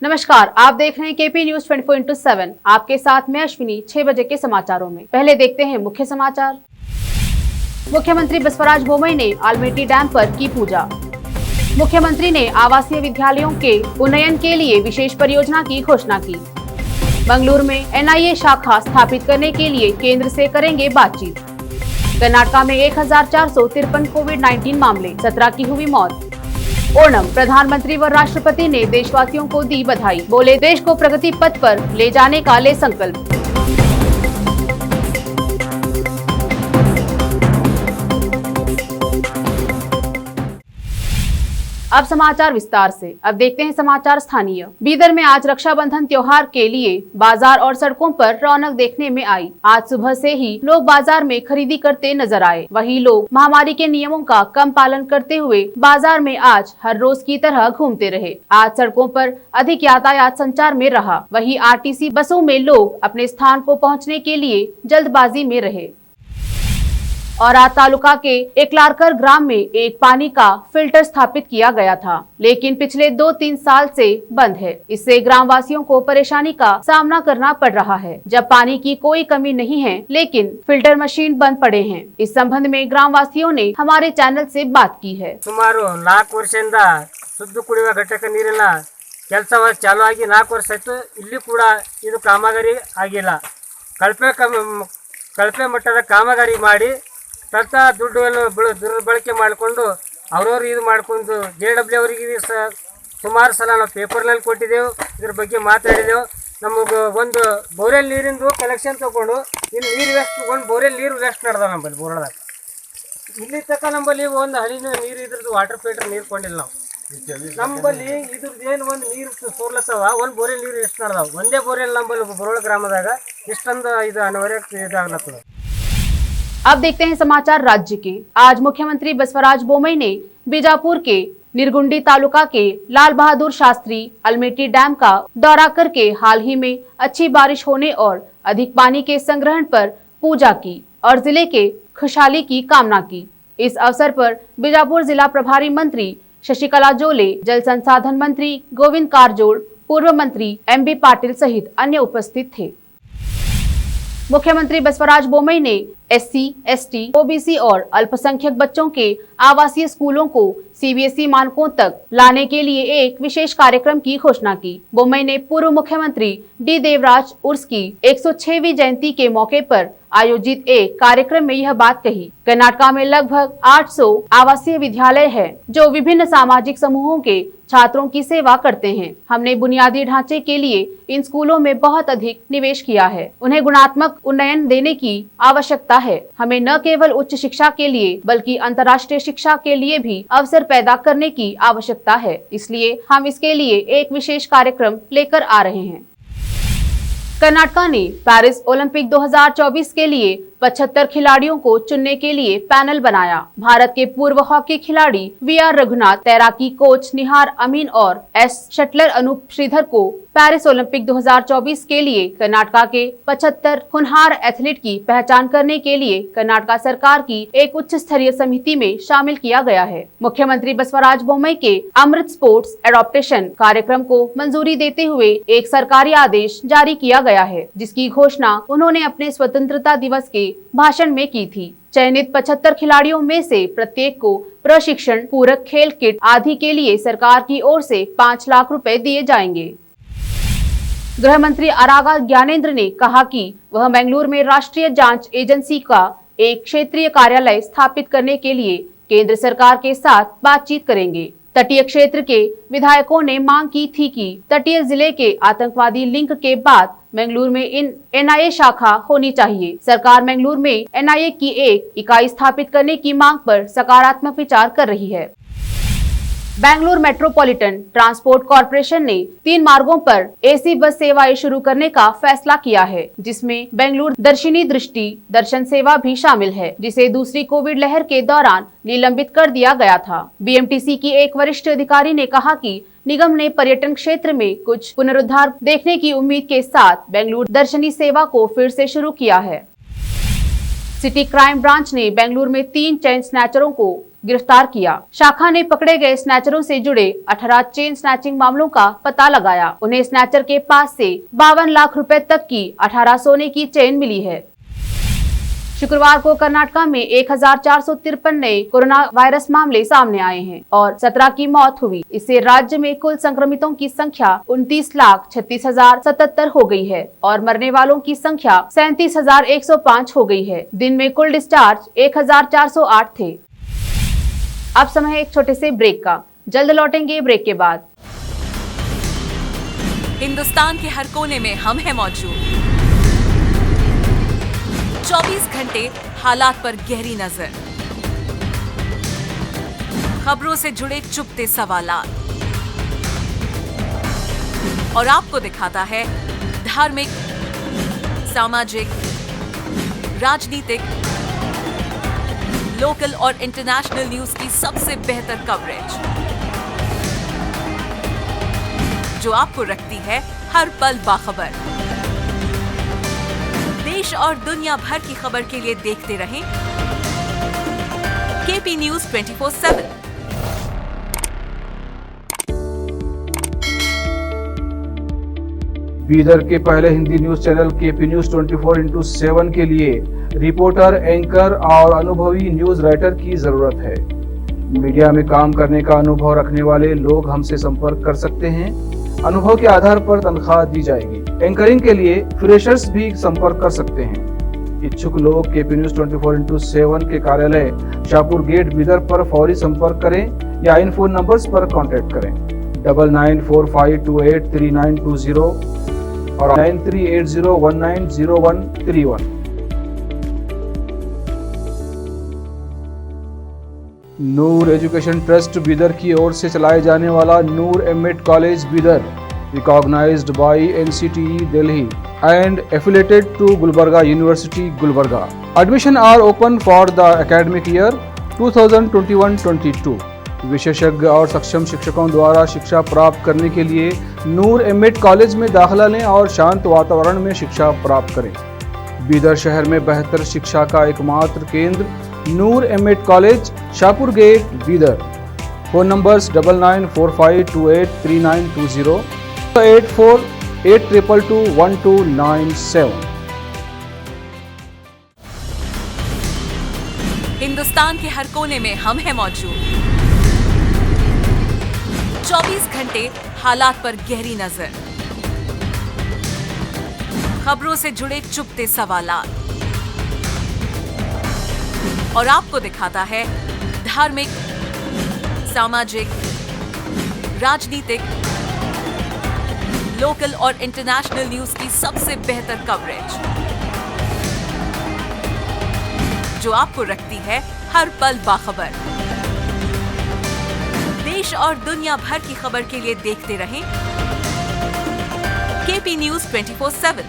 नमस्कार, आप देख रहे हैं केपी न्यूज 24/7। आपके साथ मैं अश्विनी। 6 बजे के समाचारों में पहले देखते हैं मुख्य समाचार। मुख्यमंत्री बसवराज बोमई ने आलमेटी डैम पर की पूजा। मुख्यमंत्री ने आवासीय विद्यालयों के उन्नयन के लिए विशेष परियोजना की घोषणा की। मंगलूर में एनआईए शाखा स्थापित करने के लिए केंद्र से करेंगे बातचीत। कर्नाटक में 1453 कोविड-19 मामले, 17 की हुई मौत। ओणम, प्रधानमंत्री व राष्ट्रपति ने देशवासियों को दी बधाई। बोले, देश को प्रगति पथ पर ले जाने का ले संकल्प। अब समाचार विस्तार से। अब देखते हैं समाचार स्थानीय। बीदर में आज रक्षाबंधन त्योहार के लिए बाजार और सड़कों पर रौनक देखने में आई। आज सुबह से ही लोग बाजार में खरीदी करते नजर आए। वहीं लोग महामारी के नियमों का कम पालन करते हुए बाजार में आज हर रोज की तरह घूमते रहे। आज सड़कों पर अधिक यातायात संचार में रहा। वहीं आरटीसी बसों में लोग अपने स्थान को पहुँचने के लिए जल्दबाजी में रहे। और आज तालुका के एकलारकर ग्राम में एक पानी का फिल्टर स्थापित किया गया था, लेकिन पिछले 2-3 साल से बंद है। इससे ग्रामवासियों को परेशानी का सामना करना पड़ रहा है। जब पानी की कोई कमी नहीं है, लेकिन फिल्टर मशीन बंद पड़े हैं। इस संबंध में ग्रामवासियों ने हमारे चैनल से बात की है। ಸುಮಾರು 4 ವರ್ಷದಿಂದ ಶುದ್ಧ ಕುಡಿಯುವ ಘಟಕ ನೀರಿನ ಕೆಲಸ ಚಾಲೂ ಆಗಿ 4 ವರ್ಷ ಆಯ್ತು. ಇಲ್ಲಿ ಕೂಡ ಇದು ಕಾಮಗಾರಿ ಆಗಿಲ್ಲ. ಕಳಪೆ ಮಟ್ಟದ ಕಾಮಗಾರಿ ಮಾಡಿ ತತ್ತ ದುಡ್ಡನ್ನು ದುರ್ಬಳಕೆ ಮಾಡಿಕೊಂಡು ಅವ್ರವ್ರು ಇದು ಮಾಡ್ಕೊಂಡು JW ಅವರಿಗೆ ಸುಮಾರು ಸಲ ನಾವು ಪೇಪರ್ನಲ್ಲಿ ಕೊಟ್ಟಿದ್ದೆವು. ಇದ್ರ ಬಗ್ಗೆ ಮಾತಾಡಿದೆವು. ನಮಗೆ ಒಂದು ಬೋರ್ವೆಲ್ ನೀರಿಂದು ಕಲೆಕ್ಷನ್ ತೊಗೊಂಡು ಇಲ್ಲಿ ನೀರು ವೇಸ್ಟ್ ತೊಗೊಂಡು ಬೋರ್ವೆಲ್ ನೀರು ವೇಸ್ಟ್ ನಡೆದಾವೆ ನಮ್ಮಲ್ಲಿ ಬೋರ್ದಾಗ. ಇಲ್ಲಿ ತನಕ ನಮ್ಮಲ್ಲಿ ಒಂದು ಹನಿ ನೀರು ಇದ್ರದ್ದು ವಾಟರ್ ಫಿಲ್ಟರ್ ನೀರು ಕೊಂಡಿಲ್ಲ ನಾವು. ನಮ್ಮಲ್ಲಿ ಇದ್ರದ್ದು ಏನು ಒಂದು ನೀರು ಸೋರ್ಲತ್ತವ, ಒಂದು ಬೋರ್ವೆಲ್ ನೀರು ಎಷ್ಟು ನಡೆದಾವೆ. ಒಂದೇ ಬೋರ್ವೆಲ್ ನಮ್ಮಲ್ಲಿ ಬರೋಳ ಗ್ರಾಮದಾಗ ಇಷ್ಟೊಂದು ಇದು ಅನಿವಾರ್ಯ ಇದಾಗ್ಲತ್ತದ. अब देखते हैं समाचार राज्य के। आज मुख्यमंत्री बसवराज बोमई ने बीजापुर के निरगुंडी तालुका के लाल बहादुर शास्त्री आलमेटी डैम का दौरा करके हाल ही में अच्छी बारिश होने और अधिक पानी के संग्रहण पर पूजा की और जिले के खुशहाली की कामना की। इस अवसर पर बीजापुर जिला प्रभारी मंत्री शशिकला जोले, जल संसाधन मंत्री गोविंद कारजोड़, पूर्व मंत्री MB पाटिल सहित अन्य उपस्थित थे। मुख्यमंत्री बसवराज बोमई ने SC, ST, OBC और अल्पसंख्यक बच्चों के आवासीय स्कूलों को CBSE मानकों तक लाने के लिए एक विशेष कार्यक्रम की घोषणा की। बोमई ने पूर्व मुख्यमंत्री D देवराज उर्स की 106वीं जयंती के मौके पर आयोजित एक कार्यक्रम में यह बात कही। कर्नाटक में लगभग 800 आवासीय विद्यालय है जो विभिन्न सामाजिक समूहों के छात्रों की सेवा करते हैं। हमने बुनियादी ढांचे के लिए इन स्कूलों में बहुत अधिक निवेश किया है। उन्हें गुणात्मक उन्नयन देने की आवश्यकता है। हमें न केवल उच्च शिक्षा के लिए बल्कि अंतर्राष्ट्रीय शिक्षा के लिए भी अवसर पैदा करने की आवश्यकता है। इसलिए हम इसके लिए एक विशेष कार्यक्रम लेकर आ रहे हैं। कर्नाटक ने पेरिस ओलंपिक 2024 के लिए 75 खिलाड़ियों को चुनने के लिए पैनल बनाया। भारत के पूर्व हॉकी खिलाड़ी VR रघुनाथ, तैराकी कोच निहार अमीन और S शटलर अनूप श्रीधर को पेरिस ओलंपिक 2024 के लिए कर्नाटक के 75 होनहार एथलीट की पहचान करने के लिए कर्नाटक सरकार की एक उच्च स्तरीय समिति में शामिल किया गया है। मुख्यमंत्री बसवराज बोमई के अमृत स्पोर्ट्स एडॉप्टेशन कार्यक्रम को मंजूरी देते हुए एक सरकारी आदेश जारी किया गया है, जिसकी घोषणा उन्होंने अपने स्वतंत्रता दिवस के भाषण में की थी। चयनित 75 खिलाड़ियों में से प्रत्येक को प्रशिक्षण, पूरक खेल किट आदि के लिए सरकार की ओर से 5 लाख रुपए दिए जाएंगे। गृह मंत्री आरागा ज्ञानेंद्र ने कहा कि वह मंगलूर में राष्ट्रीय जांच एजेंसी का एक क्षेत्रीय कार्यालय स्थापित करने के लिए केंद्र सरकार के साथ बातचीत करेंगे। तटीय क्षेत्र के विधायकों ने मांग की थी कि तटीय जिले के आतंकवादी लिंक के बाद मंगलूर में NIA शाखा होनी चाहिए। सरकार मंगलूर में NIA की एक इकाई स्थापित करने की मांग पर सकारात्मक विचार कर रही है। बेंगलुरु मेट्रोपॉलिटन ट्रांसपोर्ट कॉरपोरेशन ने 3 मार्गों पर AC बस सेवाएं शुरू करने का फैसला किया है, जिसमें बेंगलुरु दर्शिनी दृष्टि दर्शन सेवा भी शामिल है, जिसे दूसरी कोविड लहर के दौरान निलंबित कर दिया गया था। BMTC की एक वरिष्ठ अधिकारी ने कहा कि निगम ने पर्यटन क्षेत्र में कुछ पुनरुद्धार देखने की उम्मीद के साथ बेंगलुरु दर्शनी सेवा को फिर से शुरू किया है। सिटी क्राइम ब्रांच ने बेंगलुरु में 3 चेन स्नैचरों को गिरफ्तार किया। शाखा ने पकड़े गए स्नैचरों से जुड़े 18 चेन स्नैचिंग मामलों का पता लगाया। उन्हें स्नैचर के पास से 52 लाख रुपए तक की 18 सोने की चेन मिली है। शुक्रवार को कर्नाटका में 1453 नए कोरोना वायरस मामले सामने आए हैं और 17 की मौत हुई। इससे राज्य में कुल संक्रमितों की संख्या 29,36,077 हो गई है और मरने वालों की संख्या 37,105 हो गई है। दिन में कुल डिस्चार्ज 1,408 थे। अब समय है एक छोटे से ब्रेक का। जल्द लौटेंगे ब्रेक के बाद। हिंदुस्तान के हर कोने में हम हैं मौजूद। 24 घंटे हालात पर गहरी नजर, खबरों से जुड़े चुपते सवालात और आपको दिखाता है धार्मिक, सामाजिक, राजनीतिक, लोकल और इंटरनेशनल न्यूज की सबसे बेहतर कवरेज, जो आपको रखती है हर पल बाखबर। देश और दुनिया भर की खबर के लिए देखते रहें केपी न्यूज 24/7। बीदर के पहले Hindi news channel KP news 24/7 के लिए रिपोर्टर, एंकर और अनुभवी न्यूज राइटर की जरूरत है। मीडिया में काम करने का अनुभव रखने वाले लोग हमसे संपर्क कर सकते हैं। अनुभव के आधार पर तनख्वाह दी जाएगी। एंकरिंग के लिए फ्रेशर्स भी संपर्क कर सकते हैं। इच्छुक लोग केपी न्यूज 24/7 के कार्यालय शाहपुर गेट बीदर पर फौरी संपर्क करें या इन फोन नंबर्स पर कांटेक्ट करें 9945283920 और 9380190131। नूर एजुकेशन ट्रस्ट बीदर की ओर से चलाए जाने वाला Noor MEd college Bidar, recognized by NCTE Delhi and affiliated to Gulbarga University, Gulbarga. Admission are open for the academic year 2021-22. विशेषज्ञ और सक्षम शिक्षकों द्वारा शिक्षा प्राप्त करने के लिए नूर एमएड कॉलेज में दाखिला लें और शांत वातावरण में शिक्षा प्राप्त करें। बीदर शहर में बेहतर शिक्षा का एकमात्र केंद्र Noor MEd college, Shahpur gate, Bidar. Phone numbers 9945283920, 8482221297। Hindustan के हर कोने में हम हैं मौजूद। 24 घंटे हालात पर गहरी नजर, खबरों से जुड़े चुपते सवालात और आपको दिखाता है धार्मिक, सामाजिक, राजनीतिक, लोकल और इंटरनेशनल न्यूज की सबसे बेहतर कवरेज, जो आपको रखती है हर पल बाखबर। देश और दुनिया भर की खबर के लिए देखते रहें केपी न्यूज 24/7।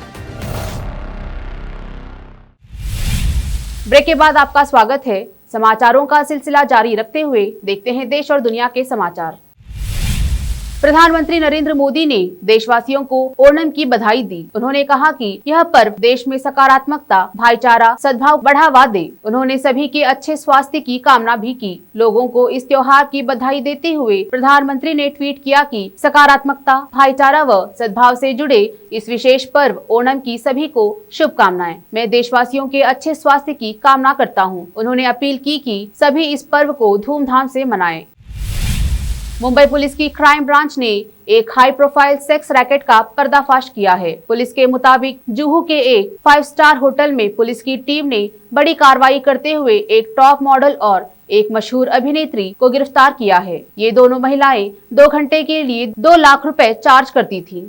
ब्रेक के बाद आपका स्वागत है। समाचारों का सिलसिला जारी रखते हुए देखते हैं देश और दुनिया के समाचार। प्रधानमंत्री नरेंद्र मोदी ने देशवासियों को ओणम की बधाई दी। उन्होंने कहा कि यह पर्व देश में सकारात्मकता, भाईचारा, सद्भाव बढ़ावा दे। उन्होंने सभी के अच्छे स्वास्थ्य की कामना भी की। लोगों को इस त्योहार की बधाई देते हुए प्रधानमंत्री ने ट्वीट किया कि सकारात्मकता, भाईचारा व सद्भाव से जुड़े इस विशेष पर्व ओणम की सभी को शुभकामनाएं। मैं देशवासियों के अच्छे स्वास्थ्य की कामना करता हूं। उन्होंने अपील की कि सभी इस पर्व को धूमधाम से मनाएं। मुंबई पुलिस की क्राइम ब्रांच ने एक हाई प्रोफाइल सेक्स रैकेट का पर्दाफाश किया है। पुलिस के मुताबिक जुहू के एक 5 स्टार होटल में पुलिस की टीम ने बड़ी कार्रवाई करते हुए एक टॉप मॉडल और एक मशहूर अभिनेत्री को गिरफ्तार किया है। ये दोनों महिलाएं 2 घंटे के लिए 2 लाख रुपए चार्ज करती थीं।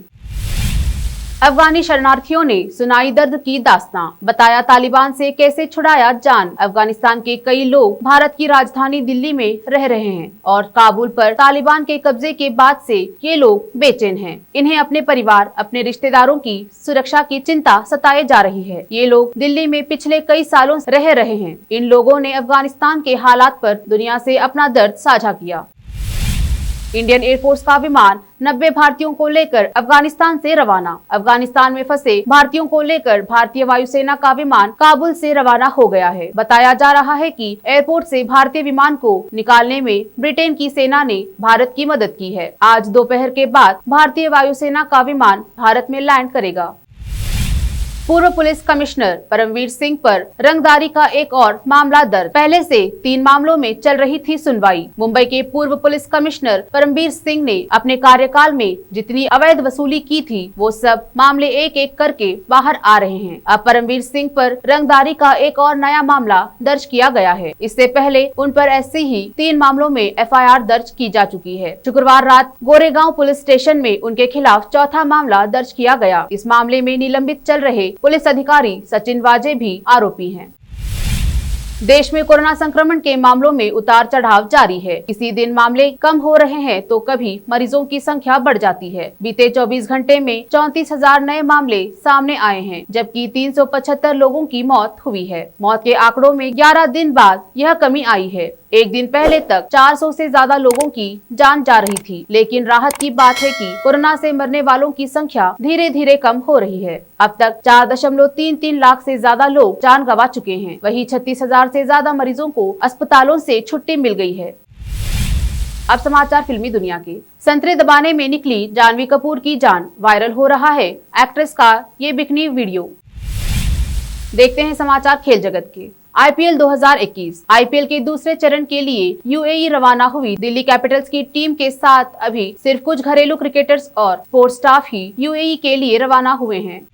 अफगानी शरणार्थियों ने सुनाई दर्द की दास्तां, बताया तालिबान से कैसे छुड़ाया जान। अफगानिस्तान के कई लोग भारत की राजधानी दिल्ली में रह रहे हैं और काबुल पर तालिबान के कब्जे के बाद से ये लोग बेचैन हैं। इन्हें अपने परिवार, अपने रिश्तेदारों की सुरक्षा की चिंता सताए जा रही है। ये लोग दिल्ली में पिछले कई सालों से रह रहे हैं। इन लोगों ने अफगानिस्तान के हालात पर दुनिया से अपना दर्द साझा किया। इंडियन एयरफोर्स का विमान 90 भारतीयों को लेकर अफगानिस्तान से रवाना। अफगानिस्तान में फंसे भारतीयों को लेकर भारतीय वायुसेना का विमान काबुल से रवाना हो गया है। बताया जा रहा है कि एयरपोर्ट से भारतीय विमान को निकालने में ब्रिटेन की सेना ने भारत की मदद की है। आज दोपहर के बाद भारतीय वायुसेना का विमान भारत में लैंड करेगा। पूर्व पुलिस कमिश्नर परमवीर सिंह पर रंगदारी का एक और मामला दर्ज। पहले से 3 मामलों में चल रही थी सुनवाई। मुंबई के पूर्व पुलिस कमिश्नर परमवीर सिंह ने अपने कार्यकाल में जितनी अवैध वसूली की थी वो सब मामले एक एक करके बाहर आ रहे हैं। अब परमवीर सिंह पर रंगदारी का एक और नया मामला दर्ज किया गया है। इससे पहले उन पर ऐसे ही 3 मामलों में FIR दर्ज की जा चुकी है। शुक्रवार रात गोरेगांव पुलिस स्टेशन में उनके खिलाफ चौथा मामला दर्ज किया गया। इस मामले में निलंबित चल रहे पुलिस अधिकारी सचिन वाजे भी आरोपी हैं। देश में कोरोना संक्रमण के मामलों में उतार चढ़ाव जारी है। किसी दिन मामले कम हो रहे हैं तो कभी मरीजों की संख्या बढ़ जाती है। बीते 24 घंटे में 34,000 नए मामले सामने आए हैं, जबकि 375 लोगों की मौत हुई है। मौत के आंकड़ों में 11 दिन बाद यह कमी आई है। एक दिन पहले तक 400 से ज्यादा लोगों की जान जा रही थी, लेकिन राहत की बात है कि कोरोना से मरने वालों की संख्या धीरे धीरे कम हो रही है। अब तक 4.33 लाख से ज्यादा लोग जान गंवा चुके हैं। वहीं 36,000 से ज्यादा मरीजों को अस्पतालों से छुट्टी मिल गई है। अब समाचार फिल्मी दुनिया के। संतरे दबाने में निकली जानवी कपूर की जान, वायरल हो रहा है एक्ट्रेस का ये बिकनी वीडियो। देखते हैं समाचार खेल जगत के। IPL 2021 IPL के दूसरे चरण के लिए UAE रवाना हुई दिल्ली कैपिटल्स की टीम के साथ अभी सिर्फ कुछ घरेलू क्रिकेटर्स और स्पोर्ट्स स्टाफ ही UAE के लिए रवाना हुए हैं।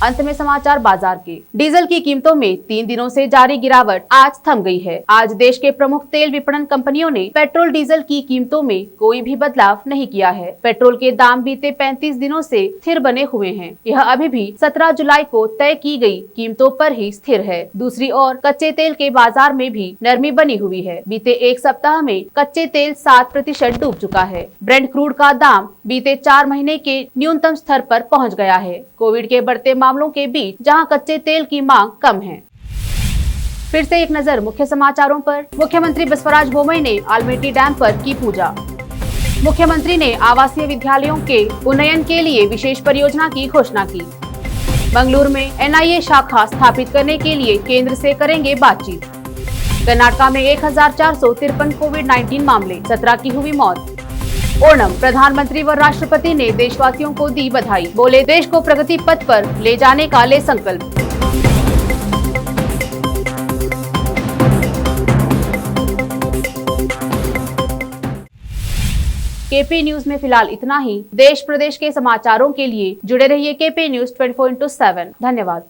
अंत में समाचार बाजार के। डीजल की कीमतों में 3 दिनों से जारी गिरावट आज थम गई है। आज देश के प्रमुख तेल विपणन कंपनियों ने पेट्रोल डीजल की कीमतों में कोई भी बदलाव नहीं किया है। पेट्रोल के दाम बीते 35 दिनों से स्थिर बने हुए हैं। यह अभी भी 17 जुलाई को तय की गई कीमतों पर ही स्थिर है। दूसरी ओर कच्चे तेल के बाजार में भी नरमी बनी हुई है। बीते एक सप्ताह में कच्चे तेल 7% डूब चुका है। ब्रेंट क्रूड का दाम बीते 4 महीने के न्यूनतम स्तर पर पहुँच गया है। कोविड के बढ़ते मामलों के बीच जहां कच्चे तेल की मांग कम है। फिर से एक नजर मुख्य समाचारों पर। मुख्यमंत्री बसवराज बोमई ने आलमेटी डैम पर की पूजा। मुख्यमंत्री ने आवासीय विद्यालयों के उन्नयन के लिए विशेष परियोजना की घोषणा की। मंगलुरु में NIA शाखा स्थापित करने के लिए केंद्र से करेंगे बातचीत। कर्नाटक में 1453 कोविड-19 मामले, 17 की हुई मौत। ओणम, प्रधानमंत्री व राष्ट्रपति ने देशवासियों को दी बधाई। बोले देश को प्रगति पथ पर ले जाने का ले संकल्प। KP न्यूज में फिलहाल इतना ही। देश प्रदेश के समाचारों के लिए जुड़े रहिए KP न्यूज 24/7। धन्यवाद।